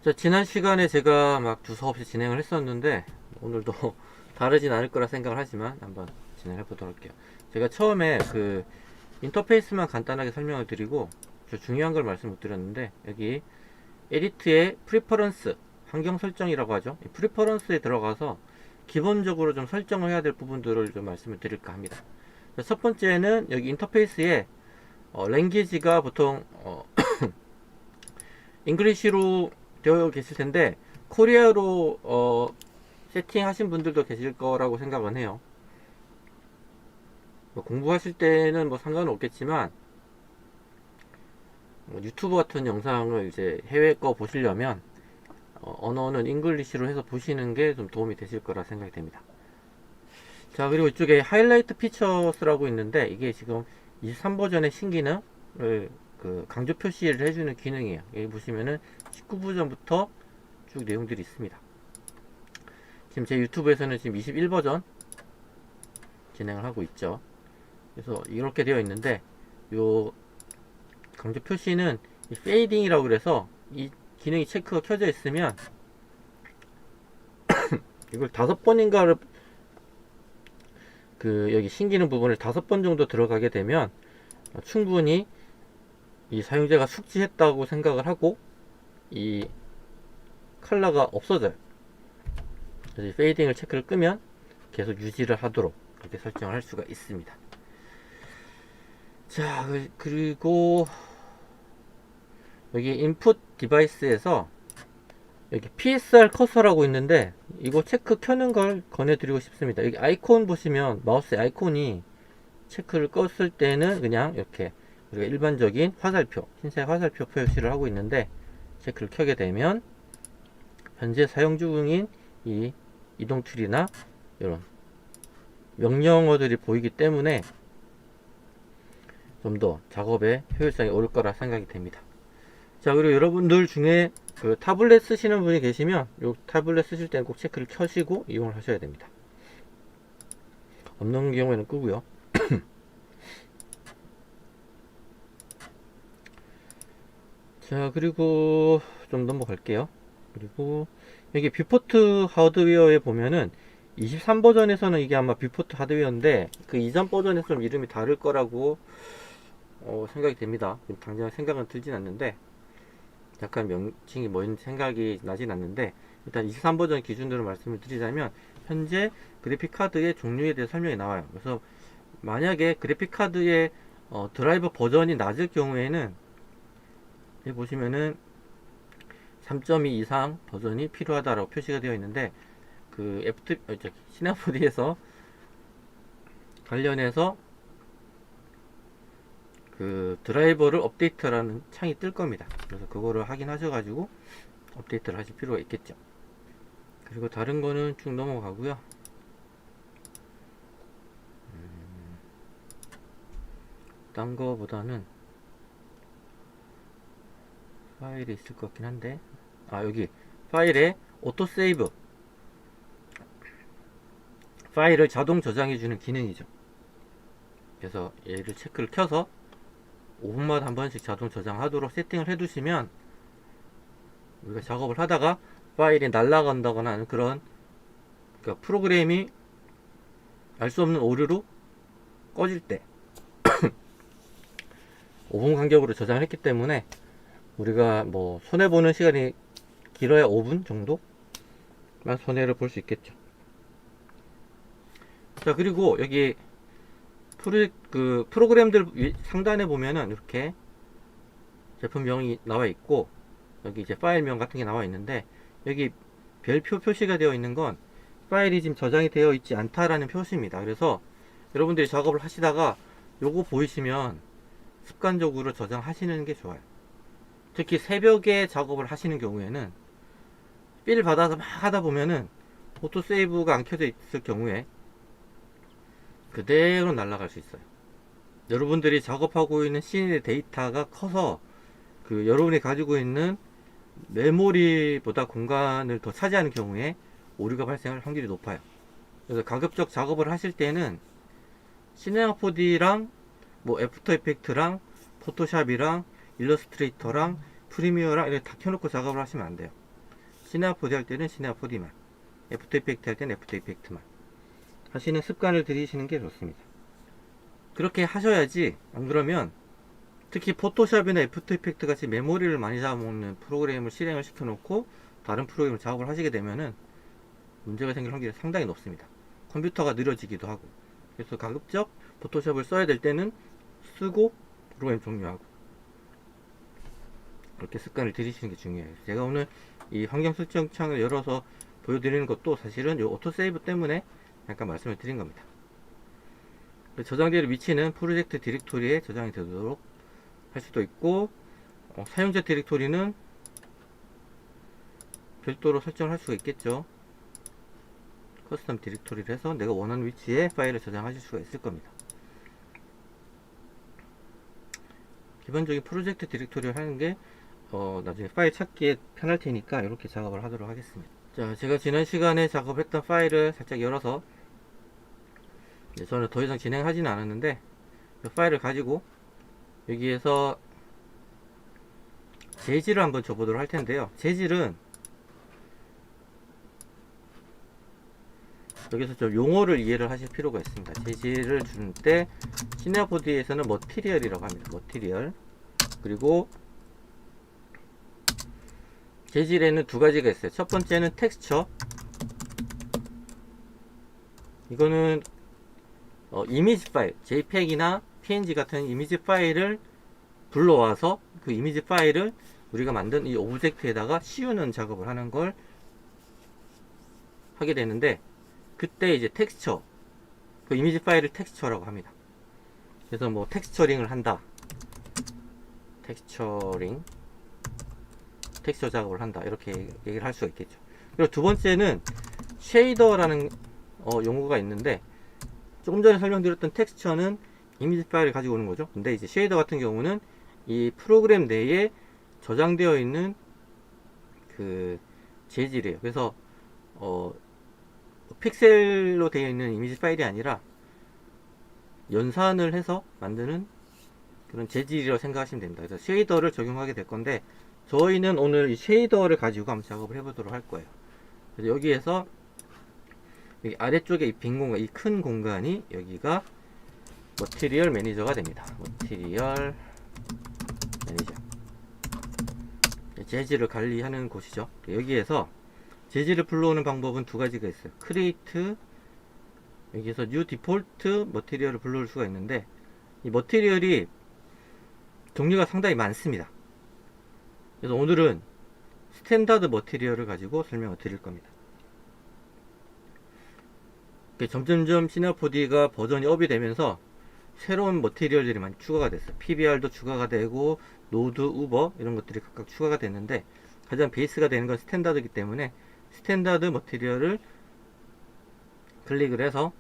자, 지난 시간에 제가 막 두서없이 진행을 했었는데 오늘도 다르진 않을 거라 생각을 하지만 한번 진행해 보도록 할게요. 제가 처음에 그 인터페이스만 간단하게 설명을 드리고 중요한 걸 말씀 못 드렸는데, 여기 에디트의 프리퍼런스, 환경 설정이라고 하죠. 이 프리퍼런스에 들어가서 기본적으로 좀 설정을 해야 될 부분들을 좀 말씀을 드릴까 합니다. 첫 번째는 여기 인터페이스에 랭귀지가 보통 잉글리시로 되어 계실 텐데 코리아로 세팅하신 분들도 계실 거라고 생각은 해요. 뭐 공부하실 때는 뭐 상관은 없겠지만 뭐 유튜브 같은 영상을 이제 해외 거 보시려면 언어는 잉글리시로 해서 보시는 게 좀 도움이 되실 거라 생각이 됩니다. 자, 그리고 이쪽에 하이라이트 피처스라고 있는데 이게 지금 23버전의 신기능을 그 강조 표시를 해주는 기능이에요. 여기 보시면은 19버전부터 쭉 내용들이 있습니다. 지금 제 유튜브에서는 지금 21버전 진행을 하고 있죠. 그래서 이렇게 되어 있는데, 요 강조 표시는 이 페이딩이라고 그래서 이 기능이 체크가 켜져 있으면 이걸 5번인가를 그 여기 신기능 부분을 5번 정도 들어가게 되면 충분히 이 사용자가 숙지했다고 생각을 하고 이 컬러가 없어져요. 그래서 이 페이딩을 체크를 끄면 계속 유지를 하도록 이렇게 설정을 할 수가 있습니다. 자, 그리고 여기 인풋 디바이스에서 여기 PSR 커서라고 있는데 이거 체크 켜는 걸 권해드리고 싶습니다. 여기 아이콘 보시면 마우스의 아이콘이 체크를 껐을 때는 그냥 이렇게 우리가 일반적인 화살표, 흰색 화살표 표시를 하고 있는데, 체크를 켜게 되면 현재 사용 중인 이 이동 툴이나 이런 명령어들이 보이기 때문에 좀 더 작업의 효율성이 오를 거라 생각이 됩니다. 자, 그리고 여러분들 중에 그 타블렛 쓰시는 분이 계시면 이 타블렛 쓰실 때는 꼭 체크를 켜시고 이용을 하셔야 됩니다. 없는 경우에는 끄고요. 자, 그리고 좀 넘어갈게요. 그리고 여기 뷰포트 하드웨어에 보면은 23버전에서는 이게 아마 뷰포트 하드웨어인데 그 이전 버전에서 좀 이름이 다를 거라고 생각이 됩니다. 당장 생각은 들진 않는데, 약간 명칭이 뭐인지 생각이 나진 않는데, 일단 23버전 기준으로 말씀을 드리자면 현재 그래픽카드의 종류에 대해 설명이 나와요. 그래서 만약에 그래픽카드의 드라이버 버전이 낮을 경우에는 여기 보시면은 3.2 이상 버전이 필요하다라고 표시가 되어 있는데, 그 시나프리에서 관련해서 그 드라이버를 업데이트라는 창이 뜰 겁니다. 그래서 그거를 확인하셔가지고 업데이트를 하실 필요가 있겠죠. 그리고 다른 거는 쭉 넘어가고요. 딴 거보다는 파일이 있을 것 같긴 한데, 여기 파일에 오토세이브, 파일을 자동 저장해주는 기능이죠. 그래서 얘를 체크를 켜서 5분마다 한 번씩 자동 저장하도록 세팅을 해두시면 우리가 작업을 하다가 파일이 날아간다거나 하는 그런, 그러니까 프로그램이 알 수 없는 오류로 꺼질 때 5분 간격으로 저장을 했기 때문에 우리가 뭐 손해보는 시간이 길어야 5분 정도만 손해를 볼 수 있겠죠. 자, 그리고 여기 프로그램들 상단에 보면은 이렇게 제품명이 나와 있고, 여기 이제 파일명 같은 게 나와 있는데, 여기 별표 표시가 되어 있는 건 파일이 지금 저장이 되어 있지 않다라는 표시입니다. 그래서 여러분들이 작업을 하시다가 요거 보이시면 습관적으로 저장하시는 게 좋아요. 특히 새벽에 작업을 하시는 경우에는 필 받아서 막 하다 보면은 오토세이브가 안 켜져 있을 경우에 그대로 날아갈 수 있어요. 여러분들이 작업하고 있는 씬의 데이터가 커서 그 여러분이 가지고 있는 메모리보다 공간을 더 차지하는 경우에 오류가 발생할 확률이 높아요. 그래서 가급적 작업을 하실 때는 시네마 4D랑 뭐 애프터 이펙트랑 포토샵이랑 일러스트레이터랑 프리미어랑 이렇게 다 켜놓고 작업을 하시면 안 돼요. 시네마 4D 할 때는 시네마 4D만, 애프터 이펙트 할 때는 애프터 이펙트만 하시는 습관을 들이시는 게 좋습니다. 그렇게 하셔야지, 안 그러면 특히 포토샵이나 애프터 이펙트 같이 메모리를 많이 잡아먹는 프로그램을 실행을 시켜놓고 다른 프로그램을 작업을 하시게 되면은 문제가 생길 확률이 상당히 높습니다. 컴퓨터가 느려지기도 하고. 그래서 가급적 포토샵을 써야 될 때는 쓰고 프로그램 종료하고, 그렇게 습관을 들이시는 게 중요해요. 제가 오늘 이 환경 설정 창을 열어서 보여드리는 것도 사실은 이 오토세이브 때문에 잠깐 말씀을 드린 겁니다. 저장될 위치는 프로젝트 디렉토리에 저장이 되도록 할 수도 있고, 사용자 디렉토리는 별도로 설정을 할 수가 있겠죠. 커스텀 디렉토리를 해서 내가 원하는 위치에 파일을 저장하실 수가 있을 겁니다. 기본적인 프로젝트 디렉토리를 하는 게 나중에 파일 찾기에 편할 테니까 이렇게 작업을 하도록 하겠습니다. 자, 제가 지난 시간에 작업했던 파일을 살짝 열어서, 저는 더 이상 진행하지는 않았는데 이 파일을 가지고 여기에서 재질을 한번 줘보도록 할 텐데요. 재질은 여기서 좀 용어를 이해를 하실 필요가 있습니다. 재질을 줄 때 시네마 4D에서는 머티리얼이라고 합니다. 머티리얼. 그리고 재질에는 두 가지가 있어요. 첫 번째는 텍스처. 이거는 이미지 파일, JPEG이나 PNG 같은 이미지 파일을 불러와서 그 이미지 파일을 우리가 만든 이 오브젝트에다가 씌우는 작업을 하는 걸 하게 되는데, 그때 이제 텍스처, 그 이미지 파일을 텍스처라고 합니다. 그래서 뭐 텍스처링을 한다, 텍스처링, 텍스처 작업을 한다, 이렇게 얘기를 할 수가 있겠죠. 그리고 두 번째는 쉐이더라는 용어가 있는데, 조금 전에 설명드렸던 텍스처는 이미지 파일을 가지고 오는 거죠. 근데 이제 쉐이더 같은 경우는 이 프로그램 내에 저장되어 있는 그 재질이에요. 그래서 픽셀로 되어 있는 이미지 파일이 아니라 연산을 해서 만드는 그런 재질이라고 생각하시면 됩니다. 그래서 쉐이더를 적용하게 될 건데, 저희는 오늘 이 쉐이더를 가지고 한번 작업을 해보도록 할 거예요. 그래서 여기에서 여기 아래쪽에 이 빈 공간, 이 큰 공간이 여기가 머티리얼 매니저가 됩니다. 머티리얼 매니저, 재질을 관리하는 곳이죠. 여기에서 재질을 불러오는 방법은 두 가지가 있어요. 크리에이트, 여기서 뉴 디폴트 머티리얼을 불러올 수가 있는데, 이 머티리얼이 종류가 상당히 많습니다. 그래서 오늘은 스탠다드 머티리얼을 가지고 설명을 드릴 겁니다. 점점점 시네마 4D가 버전이 업이 되면서 새로운 머티리얼들이 많이 추가가 됐어요. PBR도 추가가 되고, 노드, 우버 이런 것들이 각각 추가가 됐는데, 가장 베이스가 되는 건 스탠다드이기 때문에 스탠다드 머티리얼을 클릭을 해서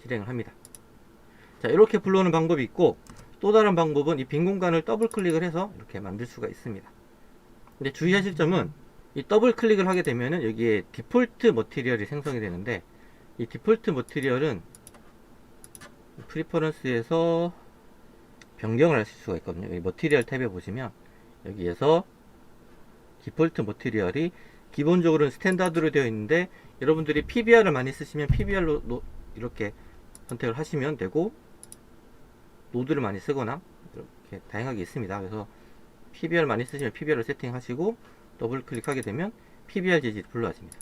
실행을 합니다. 자, 이렇게 불러오는 방법이 있고, 또 다른 방법은 이 빈 공간을 더블 클릭을 해서 이렇게 만들 수가 있습니다. 근데 주의하실 점은, 이 더블 클릭을 하게 되면은 여기에 디폴트 머티리얼이 생성이 되는데, 이 디폴트 머티리얼은 프리퍼런스에서 변경을 하실 수가 있거든요. 여기 머티리얼 탭에 보시면 여기에서 디폴트 머티리얼이 기본적으로는 스탠다드로 되어 있는데, 여러분들이 PBR을 많이 쓰시면 PBR로 이렇게 선택을 하시면 되고, 노드를 많이 쓰거나 이렇게 다양하게 있습니다. 그래서 PBR 많이 쓰시면 PBR을 세팅하시고 더블 클릭하게 되면 PBR 재질이 불러와집니다.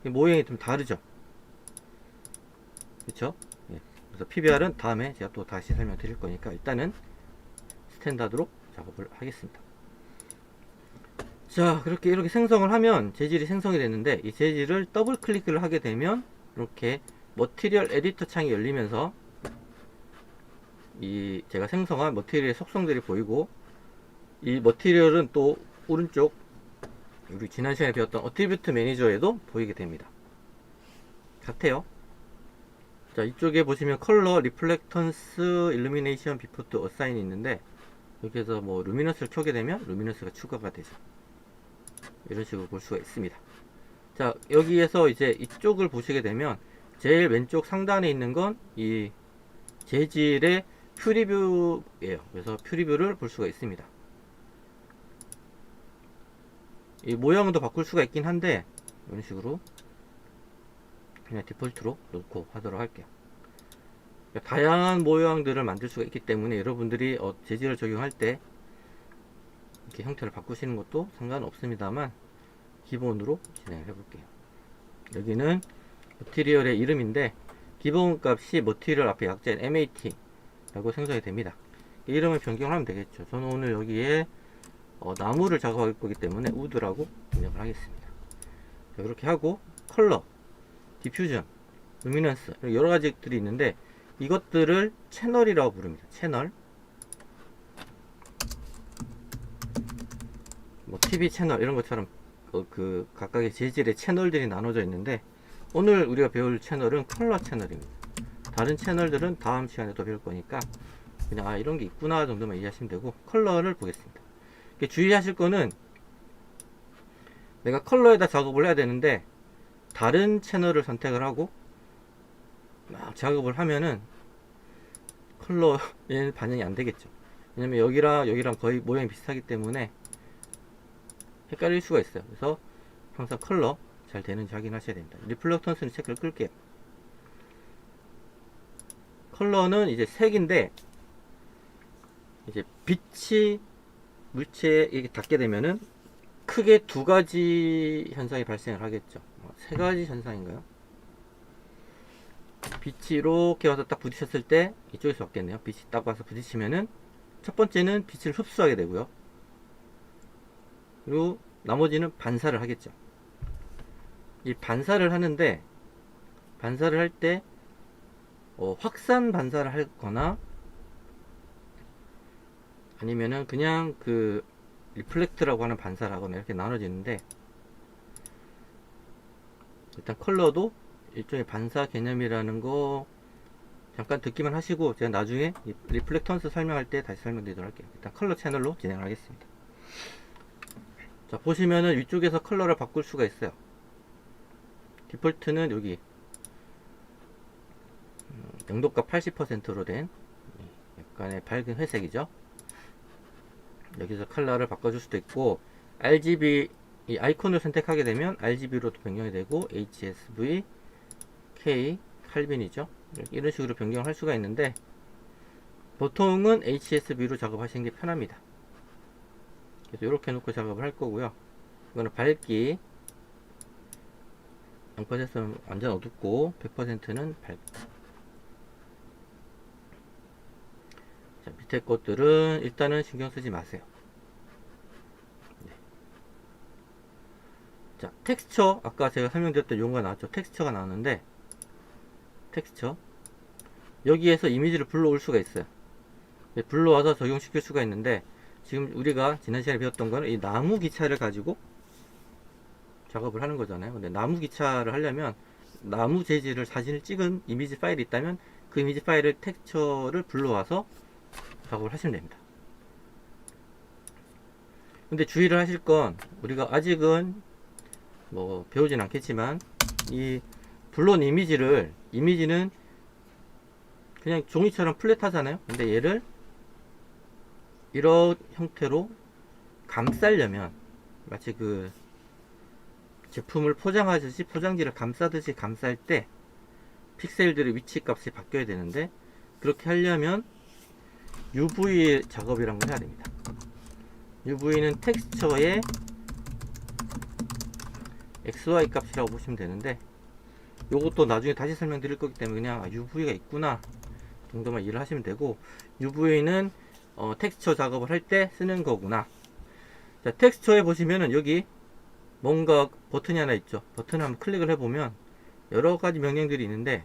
모양이 좀 다르죠? 그렇죠? 예. 그래서 PBR은 다음에 제가 또 다시 설명드릴 거니까 일단은 스탠다드로 작업을 하겠습니다. 자, 이렇게 생성을 하면 재질이 생성이 됐는데, 이 재질을 더블 클릭을 하게 되면 이렇게 머티리얼 에디터 창이 열리면서 이 제가 생성한 머티리얼의 속성들이 보이고, 이 머티리얼은 또 오른쪽 우리 지난 시간에 배웠던 어트리뷰트 매니저에도 보이게 됩니다. 같아요. 자, 이쪽에 보시면 컬러, 리플렉턴스, 일루미네이션, 비포트, 어사인이 있는데, 여기에서 뭐 루미너스를 켜게 되면 루미너스가 추가가 되죠. 이런 식으로 볼 수가 있습니다. 자, 여기에서 이제 이쪽을 보시게 되면 제일 왼쪽 상단에 있는 건 이 재질의 퓨리뷰예요. 그래서 퓨리뷰를 볼 수가 있습니다. 이 모양도 바꿀 수가 있긴 한데 이런 식으로 그냥 디폴트로 놓고 하도록 할게요. 다양한 모양들을 만들 수가 있기 때문에 여러분들이 재질을 적용할 때 이렇게 형태를 바꾸시는 것도 상관없습니다만 기본으로 진행해 볼게요. 여기는 머티리얼의 이름인데 기본값이 머티리얼 앞에 약자인 MAT 라고 생성이 됩니다. 이름을 변경하면 되겠죠. 저는 오늘 여기에 나무를 작업할 거기 때문에 우드라고 입력을 하겠습니다. 자, 그렇게 하고 컬러, 디퓨전, 루미넌스 여러 가지들이 있는데 이것들을 채널이라고 부릅니다. 채널. 뭐 TV 채널 이런 것처럼 그 각각의 재질의 채널들이 나눠져 있는데 오늘 우리가 배울 채널은 컬러 채널입니다. 다른 채널들은 다음 시간에 또 배울 거니까 그냥 이런 게 있구나 정도만 이해하시면 되고 컬러를 보겠습니다. 주의하실 거는 내가 컬러에다 작업을 해야 되는데 다른 채널을 선택을 하고 막 작업을 하면은 컬러에는 반영이 안 되겠죠. 왜냐면 여기랑 거의 모양이 비슷하기 때문에 헷갈릴 수가 있어요. 그래서 항상 컬러 잘 되는지 확인하셔야 됩니다. 리플렉턴스는 체크를 끌게요. 컬러는 이제 색인데 이제 빛이 물체에 이렇게 닿게 되면은 크게 두 가지 현상이 발생을 하겠죠. 세 가지 현상인가요? 빛이 이렇게 와서 딱 부딪혔을 때 이쪽에서 왔겠네요. 빛이 딱 와서 부딪히면은 첫 번째는 빛을 흡수하게 되고요. 그리고 나머지는 반사를 하겠죠. 이 반사를 하는데 반사를 할 때 확산 반사를 하거나 아니면은 그냥 그 리플렉트라고 하는 반사를 하거나 이렇게 나눠지는데 일단 컬러도 일종의 반사 개념이라는 거 잠깐 듣기만 하시고 제가 나중에 리플렉턴스 설명할 때 다시 설명드리도록 할게요. 일단 컬러 채널로 진행을 하겠습니다. 자, 보시면은 위쪽에서 컬러를 바꿀 수가 있어요. 디폴트는 여기 영도값 80%로 된 약간의 밝은 회색이죠. 여기서 컬러를 바꿔줄 수도 있고 RGB 이 아이콘을 선택하게 되면 RGB로도 변경이 되고 HSV, K, 칼빈이죠. 이런 식으로 변경할 수가 있는데 보통은 HSV로 작업하시는 게 편합니다. 그래서 이렇게 놓고 작업을 할 거고요. 이거는 밝기 0%는 완전 어둡고 100%는 밝다. 자, 밑에 것들은 일단은 신경 쓰지 마세요. 네. 자, 텍스처 아까 제가 설명드렸던 용어가 나왔죠. 텍스처가 나왔는데 텍스처 여기에서 이미지를 불러올 수가 있어요. 불러와서 적용시킬 수가 있는데 지금 우리가 지난 시간에 배웠던 거는 이 나무 기차를 가지고 작업을 하는 거잖아요. 근데 나무 기차를 하려면 나무 재질을 사진을 찍은 이미지 파일이 있다면 그 이미지 파일을 텍스처를 불러와서 작업을 하시면 됩니다. 근데 주의를 하실 건 우리가 아직은 뭐 배우진 않겠지만 이 불러온 이미지는 그냥 종이처럼 플랫하잖아요. 근데 얘를 이런 형태로 감싸려면 마치 그 제품을 포장하듯이 포장지를 감싸듯이 감쌀 때 픽셀들의 위치 값이 바뀌어야 되는데 그렇게 하려면 UV 작업이라는 걸 해야 됩니다. UV는 텍스처의 XY 값이라고 보시면 되는데 요것도 나중에 다시 설명드릴 거기 때문에 그냥 UV가 있구나 정도만 이해를 하시면 되고 UV는 텍스처 작업을 할 때 쓰는 거구나. 자, 텍스처에 보시면은 여기 뭔가 버튼이 하나 있죠. 버튼을 한번 클릭을 해보면 여러 가지 명령들이 있는데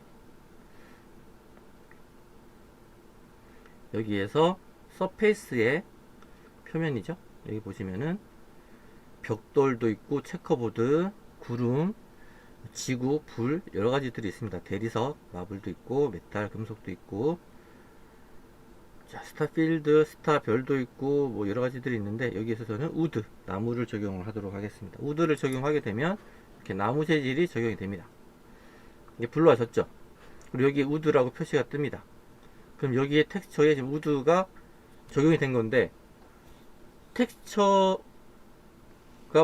여기에서 서페이스의 표면이죠. 여기 보시면은 벽돌도 있고 체커보드, 구름, 지구, 불 여러 가지들이 있습니다. 대리석, 마블도 있고 메탈, 금속도 있고 자, 스타필드, 스타 별도 있고 뭐 여러 가지들이 있는데 여기에서 저는 우드, 나무를 적용을 하도록 하겠습니다. 우드를 적용하게 되면 이렇게 나무 재질이 적용이 됩니다. 이게 불러와졌죠. 그리고 여기 우드라고 표시가 뜹니다. 그럼 여기에 텍스처에 지금 우드가 적용이 된 건데 텍스처가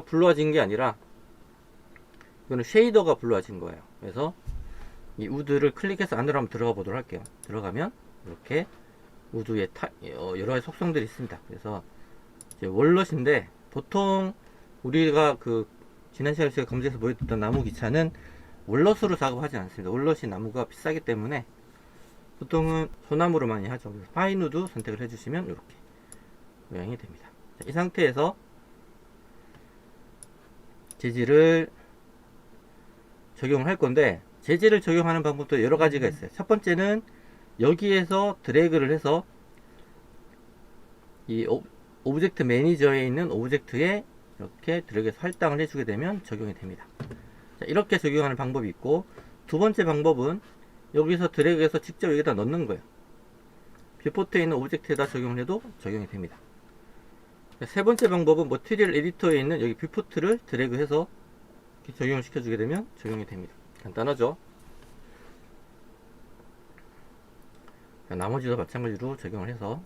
블루화진 게 아니라 이거는 쉐이더가 블루화진 거예요. 그래서 이 우드를 클릭해서 안으로 한번 들어가 보도록 할게요. 들어가면 이렇게 우드에 여러 가지 속성들이 있습니다. 그래서 이제 월넛인데, 보통 우리가 지난 시간에 제가 검색해서 보여드렸던 나무 기차는 월넛으로 작업하지 않습니다. 월넛이 나무가 비싸기 때문에 보통은 소나무로 많이 하죠. 그래서 파인우드 선택을 해주시면 이렇게 모양이 됩니다. 자, 이 상태에서 재질을 적용을 할 건데, 재질을 적용하는 방법도 여러 가지가 있어요. 첫 번째는 여기에서 드래그를 해서 이 오브젝트 매니저에 있는 오브젝트에 이렇게 드래그해서 할당을 해주게 되면 적용이 됩니다. 자, 이렇게 적용하는 방법이 있고, 두 번째 방법은 여기서 드래그해서 직접 여기다 넣는 거예요. 뷰포트에 있는 오브젝트에다 적용을 해도 적용이 됩니다. 자, 세 번째 방법은 머티리얼 에디터에 있는 여기 뷰포트를 드래그해서 적용을 시켜주게 되면 적용이 됩니다. 간단하죠? 자, 나머지도 마찬가지로 적용을 해서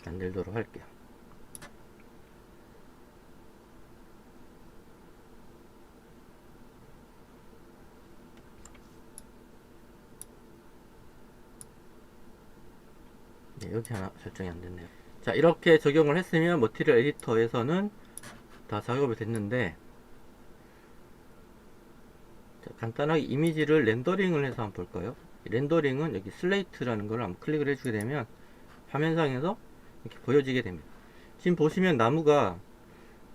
만들도록 할게요. 네, 여기 하나 설정이 안 됐네요. 자, 이렇게 적용을 했으면 머티리얼 에디터에서는 다 작업이 됐는데, 자, 간단하게 이미지를 렌더링을 해서 한번 볼까요? 렌더링은 여기 슬레이트라는 걸 한번 클릭을 해주게 되면 화면상에서 이렇게 보여지게 됩니다. 지금 보시면 나무가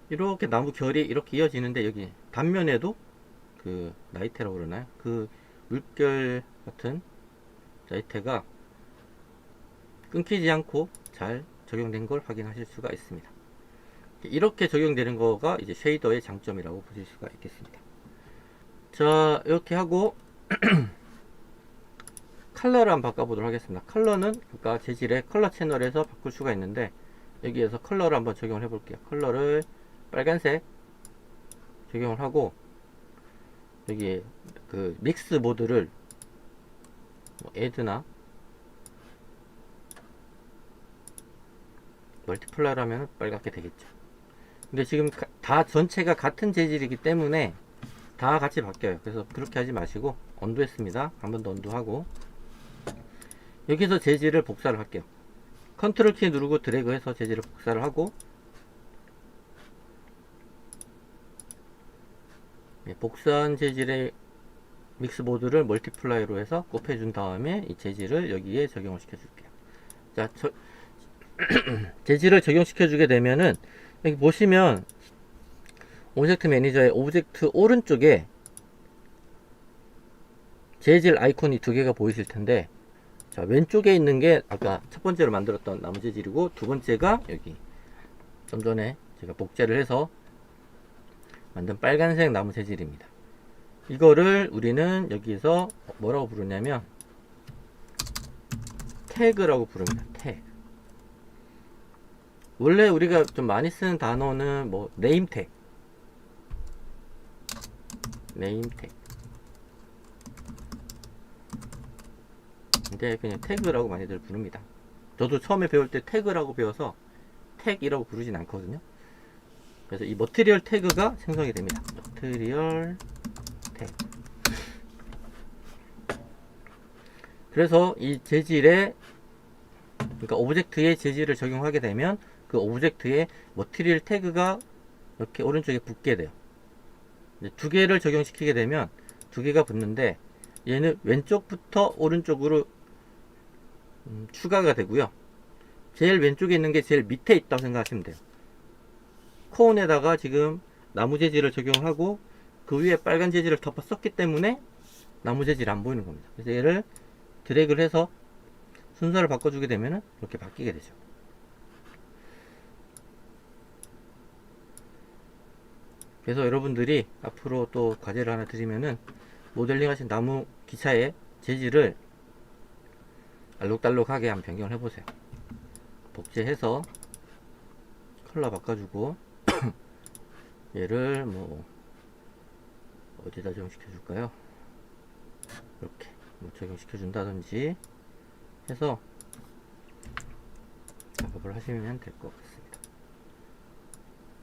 이렇게 나무 결이 이렇게 이어지는데, 여기 단면에도 나이테라고 그러나요? 물결 같은 나이테가 끊기지 않고 잘 적용된 걸 확인하실 수가 있습니다. 이렇게 적용되는 거가 이제 쉐이더의 장점이라고 보실 수가 있겠습니다. 자, 이렇게 하고 컬러를 한번 바꿔보도록 하겠습니다. 컬러는 아까 재질의 컬러 채널에서 바꿀 수가 있는데, 여기에서 컬러를 한번 적용을 해 볼게요. 컬러를 빨간색 적용을 하고, 여기 믹스 모드를 애드나 멀티플라이를 하면 빨갛게 되겠죠. 근데 지금 다 전체가 같은 재질이기 때문에 다 같이 바뀌어요. 그래서 그렇게 하지 마시고 언두 했습니다. 한 번 더 언두 하고, 여기서 재질을 복사를 할게요. 컨트롤 키 누르고 드래그 해서 재질을 복사를 하고, 복사한 재질의 믹스보드를 멀티플라이로 해서 곱해준 다음에 이 재질을 여기에 적용을 시켜줄게요. 자, 재질을 적용시켜주게 되면은 여기 보시면 오브젝트 매니저의 오브젝트 오른쪽에 재질 아이콘이 두 개가 보이실 텐데, 자, 왼쪽에 있는 게 아까 첫 번째로 만들었던 나무 재질이고, 두 번째가 여기 좀 전에 제가 복제를 해서 만든 빨간색 나무 재질입니다. 이거를 우리는 여기서 뭐라고 부르냐면 태그라고 부릅니다. 태그. 원래 우리가 좀 많이 쓰는 단어는 네임 태그, 근데 그냥 태그라고 많이들 부릅니다. 저도 처음에 배울 때 태그라고 배워서 태그이라고 부르진 않거든요. 그래서 이 머티리얼 태그가 생성이 됩니다. 머티리얼 태그. 그래서 이 재질에, 그러니까 오브젝트의 재질을 적용하게 되면 그 오브젝트에 머티리얼 태그가 이렇게 오른쪽에 붙게 돼요. 두 개를 적용시키게 되면 두 개가 붙는데, 얘는 왼쪽부터 오른쪽으로 추가가 되고요. 제일 왼쪽에 있는 게 제일 밑에 있다고 생각하시면 돼요. 코온에다가 지금 나무 재질을 적용하고 그 위에 빨간 재질을 덮어 썼기 때문에 나무 재질이 안 보이는 겁니다. 그래서 얘를 드래그를 해서 순서를 바꿔주게 되면 이렇게 바뀌게 되죠. 그래서 여러분들이 앞으로 또 과제를 하나 드리면은 모델링 하신 나무 기차의 재질을 알록달록하게 한번 변경을 해보세요. 복제해서 컬러 바꿔주고 얘를 어디다 적용시켜 줄까요? 이렇게 적용시켜 준다든지 해서 작업을 하시면 될 것 같습니다.